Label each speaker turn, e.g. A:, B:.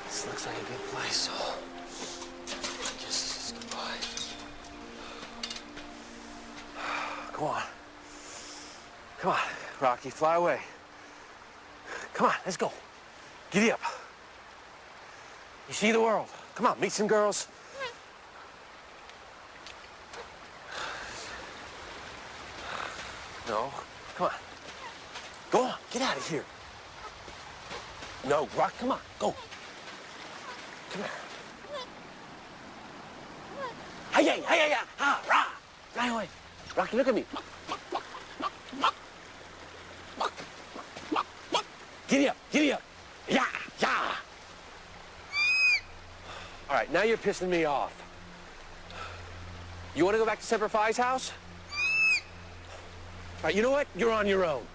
A: This looks like a good place, so I guess this is goodbye. Come on. Come on, Rocky, fly away. Come on, let's go. Giddy up. You see the world. Come on, meet some girls. No, come on. Go on, get out of here. No, Rock, come on, go. Come here. Hey, ha, rah. Fly away. Rocky, look at me. Giddy up, giddy up. Yeah, yeah. All right, now you're pissing me off. You want to go back to Semper Fi's house? All right, you know what? You're on your own.